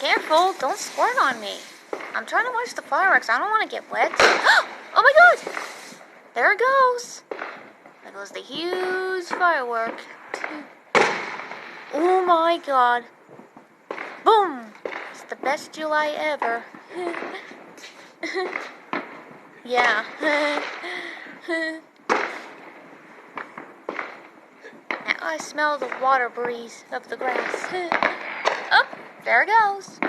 careful, don't squirt on me. I'm trying to watch the fireworks. I don't want to get wet. Oh my god! There it goes. There goes the huge firework. Oh my god. Boom! It's the best July ever. Yeah. Now I smell the water breeze of the grass. Oh, there it goes.